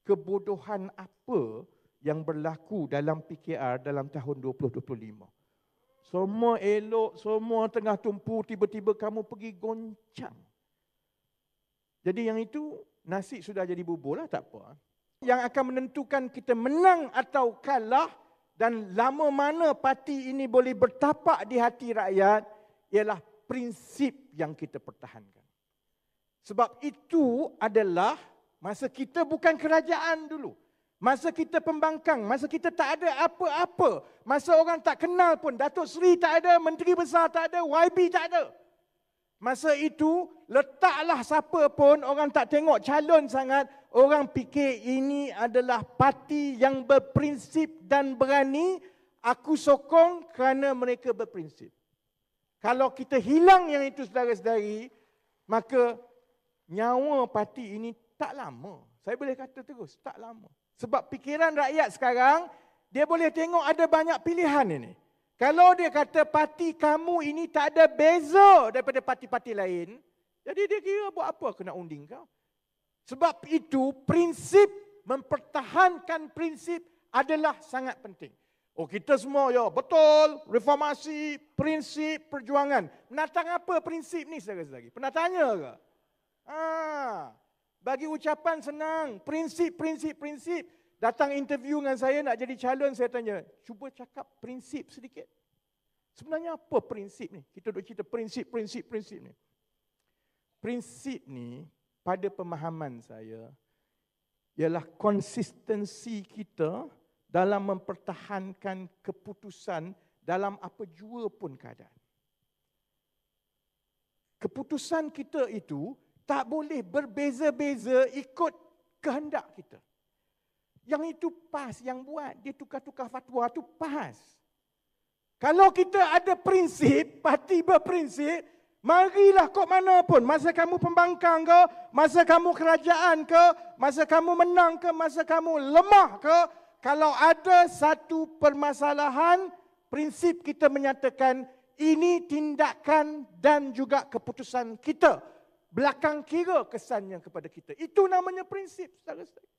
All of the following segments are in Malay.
kebodohan apa yang berlaku dalam PKR dalam tahun 2025. Semua elok, semua tengah tumpu, tiba-tiba kamu pergi goncang. Jadi yang itu, nasi sudah jadi bubur lah, tak apa. Yang akan menentukan kita menang atau kalah dan lama mana parti ini boleh bertapak di hati rakyat ialah prinsip yang kita pertahankan. Sebab itu adalah masa kita bukan kerajaan dulu. Masa kita pembangkang, masa kita tak ada apa-apa. Masa orang tak kenal pun, Datuk Seri tak ada, Menteri Besar tak ada, YB tak ada. Masa itu, letaklah siapa pun, orang tak tengok calon sangat, orang fikir ini adalah parti yang berprinsip dan berani, aku sokong kerana mereka berprinsip. Kalau kita hilang yang itu saudara-saudari, maka nyawa parti ini tak lama. Saya boleh kata terus, tak lama. Sebab fikiran rakyat sekarang, dia boleh tengok ada banyak pilihan ini. Kalau dia kata parti kamu ini tak ada beza daripada parti-parti lain, jadi dia kira buat apa kena unding kau. Sebab itu prinsip, mempertahankan prinsip adalah sangat penting. Oh kita semua ya betul, reformasi, prinsip, perjuangan. Menatang apa prinsip ni saudara-saudari? Pernah tanya ke? Bagi ucapan senang, prinsip. Datang interview dengan saya nak jadi calon, saya tanya, cuba cakap prinsip sedikit. Sebenarnya apa prinsip ni? Kita duk cerita prinsip ni. Prinsip ni pada pemahaman saya ialah konsistensi kita dalam mempertahankan keputusan dalam apa jua pun keadaan. Keputusan kita itu tak boleh berbeza-beza ikut kehendak kita. Yang itu PAS yang buat, dia tukar-tukar fatwa tu PAS. Kalau kita ada prinsip, parti berprinsip, marilah kok mana pun, masa kamu pembangkang ke, masa kamu kerajaan ke, masa kamu menang ke, masa kamu lemah ke, kalau ada satu permasalahan, prinsip kita menyatakan ini tindakan dan juga keputusan kita. Belakang kira kesannya kepada kita. Itu namanya prinsip, saudara-saudara.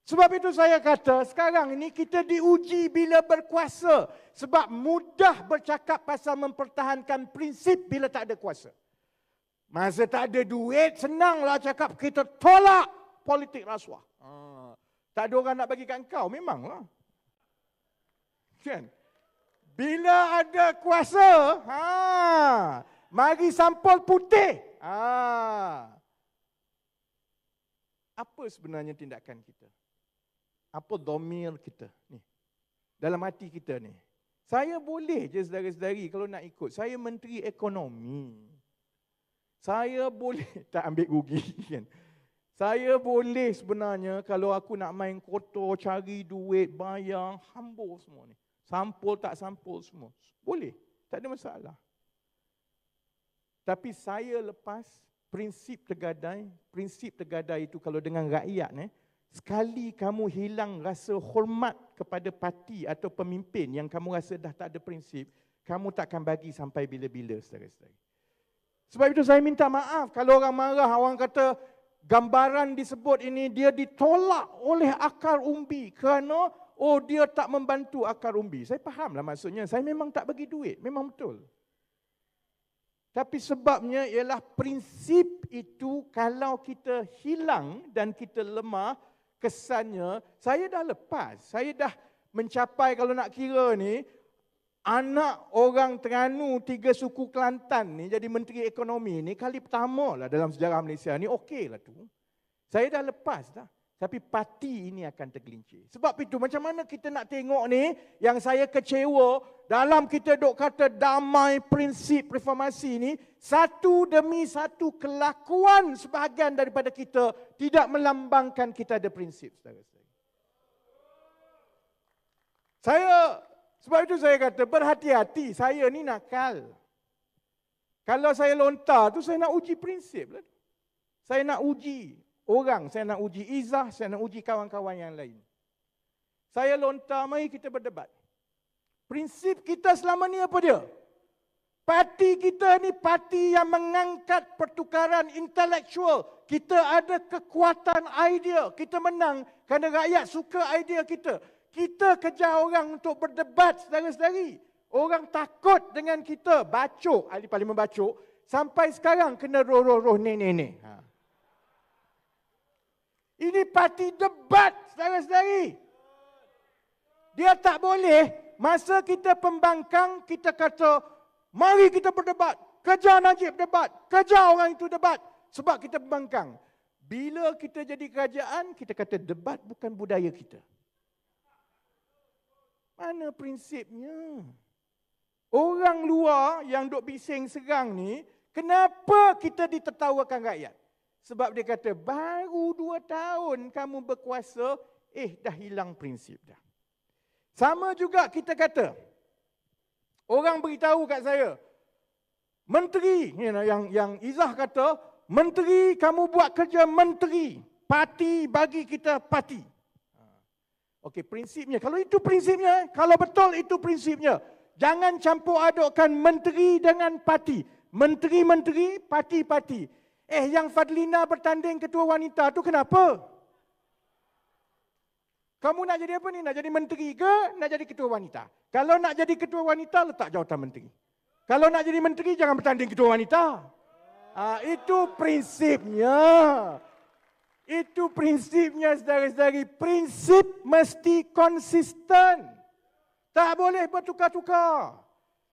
Sebab itu saya kata sekarang ini kita diuji bila berkuasa. Sebab mudah bercakap pasal mempertahankan prinsip bila tak ada kuasa. Masa tak ada duit, senanglah cakap kita tolak politik rasuah. Tak ada orang nak bagi kat kau, memanglah. Kan? Bila ada kuasa, mari sampul putih. Apa sebenarnya tindakan kita? Apa domir kita ni? Dalam hati kita ni. Saya boleh je saudara-saudari kalau nak ikut. Saya Menteri Ekonomi. Saya boleh tak ambil rugi kan. Saya boleh sebenarnya kalau aku nak main kotor, cari duit, bayar, hambur semua ni. Sampul tak sampul semua. Boleh. Tak ada masalah. Tapi saya lepas prinsip tergadai itu kalau dengan rakyat sekali kamu hilang rasa hormat kepada parti atau pemimpin yang kamu rasa dah tak ada prinsip, kamu takkan bagi sampai bila-bila, saudara-saudari. Sebab itu saya minta maaf kalau orang marah, orang kata gambaran disebut ini dia ditolak oleh akar umbi kerana dia tak membantu akar umbi. Saya fahamlah maksudnya, saya memang tak bagi duit, memang betul. Tapi sebabnya ialah prinsip itu kalau kita hilang dan kita lemah, kesannya saya dah lepas. Saya dah mencapai kalau nak kira ni, anak orang Terengganu 3 suku Kelantan ni jadi Menteri Ekonomi ni kali pertama lah dalam sejarah Malaysia ni, okey lah tu. Saya dah lepas dah. Tapi parti ini akan tergelincir. Sebab itu macam mana kita nak tengok ni, yang saya kecewa dalam kita duk kata damai prinsip reformasi ni, satu demi satu kelakuan sebahagian daripada kita tidak melambangkan kita ada prinsip, saudara-saudara. Sebab itu saya kata berhati-hati, saya ni nakal. Kalau saya lontar tu saya nak uji prinsip lah. Saya nak uji orang, saya nak uji Izzah, saya nak uji kawan-kawan yang lain. Saya lontar, mari kita berdebat. Prinsip kita selama ni apa dia? Parti kita ni parti yang mengangkat pertukaran intelektual. Kita ada kekuatan idea. Kita menang kerana rakyat suka idea kita. Kita kejar orang untuk berdebat saudara-saudari. Orang takut dengan kita. Bacok, ahli parlimen bacok. Sampai sekarang kena roh-roh nenek-nenek. Ini parti debat saudara-saudari. Dia tak boleh, masa kita pembangkang, kita kata, mari kita berdebat. Kejar Najib debat. Kejar orang itu debat. Sebab kita pembangkang. Bila kita jadi kerajaan, kita kata debat bukan budaya kita. Mana prinsipnya? Orang luar yang duk bising serang ni, kenapa kita ditertawakan rakyat? Sebab dia kata, baru 2 tahun kamu berkuasa, dah hilang prinsip dah. Sama juga kita kata, orang beritahu kat saya, menteri, yang Izzah kata, menteri kamu buat kerja menteri, parti bagi kita parti. Okey, prinsipnya, kalau itu prinsipnya, kalau betul itu prinsipnya, jangan campur adukkan menteri dengan parti. Menteri-menteri, parti-parti. Yang Fadlina bertanding ketua wanita tu kenapa? Kamu nak jadi apa ni? Nak jadi menteri ke? Nak jadi ketua wanita? Kalau nak jadi ketua wanita, letak jawatan menteri. Kalau nak jadi menteri, jangan bertanding ketua wanita. Itu prinsipnya. Itu prinsipnya, saudara-saudari. Prinsip mesti konsisten. Tak boleh bertukar-tukar.